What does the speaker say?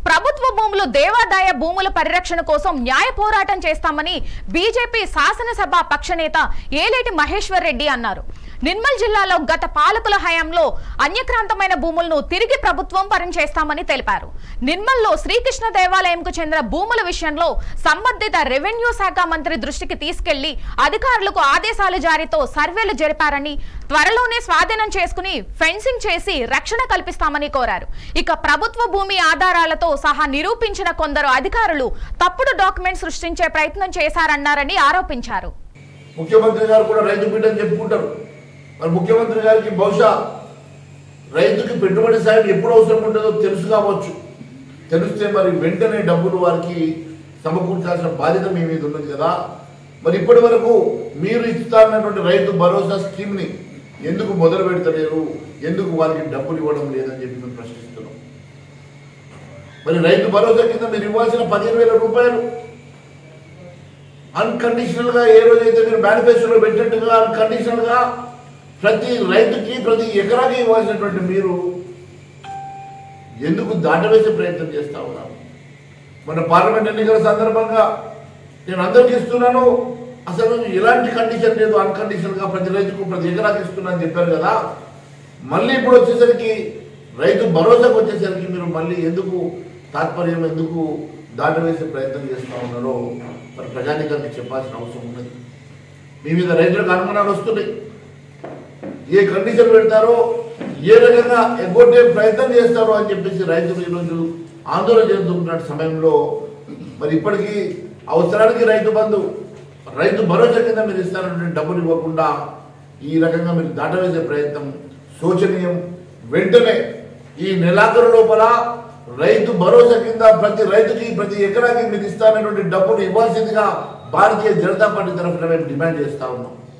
ప్రభుత్వ భూములు దేవాదాయ భూముల పరిరక్షణ కోసం న్యాయ పోరాటం చేస్తామని బీజేపీ శాసనసభ పక్షనేత ఏలేటి మహేశ్వర్ రెడ్డి అన్నారు. నిర్మల్ జిల్లాలో గత పాలకుల హయాంలో అన్యక్రాంతమైన భూములను తిరిగి ప్రభుత్వం పరించేస్తామని తెలిపారు. నిర్మల్లో శ్రీకృష్ణ దేవాలయంకు చెందిన భూముల విషయంలో సంబంధిత రెవెన్యూ శాఖ మంత్రి దృష్టికి తీసుకెళ్లి అధికారులకు ఆదేశాలు జారీతో సర్వేలు జరిపారని, త్వరలోనే స్వాధీనం చేసుకుని ఫెన్సింగ్ చేసి రక్షణ కల్పిస్తామని కోరారు. ఇక ప్రభుత్వ భూమి ఆధారాలతో సహా నిరూపించిన కొందరు అధికారులు తప్పుడు డాక్యుమెంట్ సృష్టించే ప్రయత్నం చేశారన్నారని ఆరోపించారు. ముఖ్యమంత్రి గారు కూడా రైతు బిడ్డని చెప్పుకుంటారు. మరి ముఖ్యమంత్రి గారికి బహుశా రైతుకి పెట్టుబడి సాయం ఎప్పుడు అవసరం ఉంటుందో తెలుసు కావచ్చు. తెలిస్తే మరి వెంటనే డబ్బులు వారికి సమకూర్చాల్సిన బాధ్యత మీ మీద ఉన్నది కదా. మరి ఇప్పటి వరకు మీరు ఇస్తారన్నటువంటి రైతు భరోసా స్కీమ్ని ఎందుకు మొదలు పెడతలేరు, ఎందుకు వారికి డబ్బులు ఇవ్వడం లేదని చెప్పి మేము ప్రశ్నిస్తున్నాం. మరి రైతు భరోసా కింద మీరు ఇవ్వాల్సిన 15,000 రూపాయలు అన్కండిషనల్ గా ఏ రోజైతే మీరు మేనిఫెస్టోలో పెట్టినట్టుగా అన్కండిషనల్ గా ప్రతి రైతుకి ప్రతి ఎకరాకి ఇవ్వాల్సినటువంటి మీరు ఎందుకు దాటవేసే ప్రయత్నం చేస్తా ఉన్నారు? మన పార్లమెంట్ ఎన్నికల సందర్భంగా నేను అందరికి ఇస్తున్నాను, అసలు ఎలాంటి కండిషన్ లేదు, అన్కండిషనల్ గా ప్రతి రైతుకు ప్రతి ఎకరాకి ఇస్తున్నా అని చెప్పారు కదా. మళ్ళీ ఇప్పుడు వచ్చేసరికి రైతు భరోసాకు వచ్చేసరికి మీరు మళ్ళీ ఎందుకు తాత్పర్యం, ఎందుకు దాటవేసే ప్రయత్నం చేస్తూ ఉన్నారో మరి ప్రజానికానికి చెప్పాల్సిన అవసరం ఉన్నది. మీ మీద రైతులకు అనుమానాలు వస్తున్నాయి. ఏ కండిషన్ పెడతారో, ఏ రకంగా ఎగ్గొట్టే ప్రయత్నం చేస్తారో అని చెప్పేసి రైతులు ఈరోజు ఆందోళన చెందుతున్న సమయంలో మరి ఇప్పటికీ అవసరానికి రైతు బంధు, రైతు భరోసా కింద మీరు ఇస్తారన్నటువంటి డబ్బులు ఇవ్వకుండా ఈ రకంగా మీరు దాటవేసే ప్రయత్నం శోచనీయం. వెంటనే ఈ నెలాఖరు లోపల రైతు భరోసా కింద ప్రతి రైతుకి ప్రతి ఎకరాకి మీరు ఇస్తారన్నటువంటి డబ్బులు ఇవ్వాల్సిందిగా భారతీయ జనతా పార్టీ తరఫున మేము డిమాండ్ చేస్తా ఉన్నాం.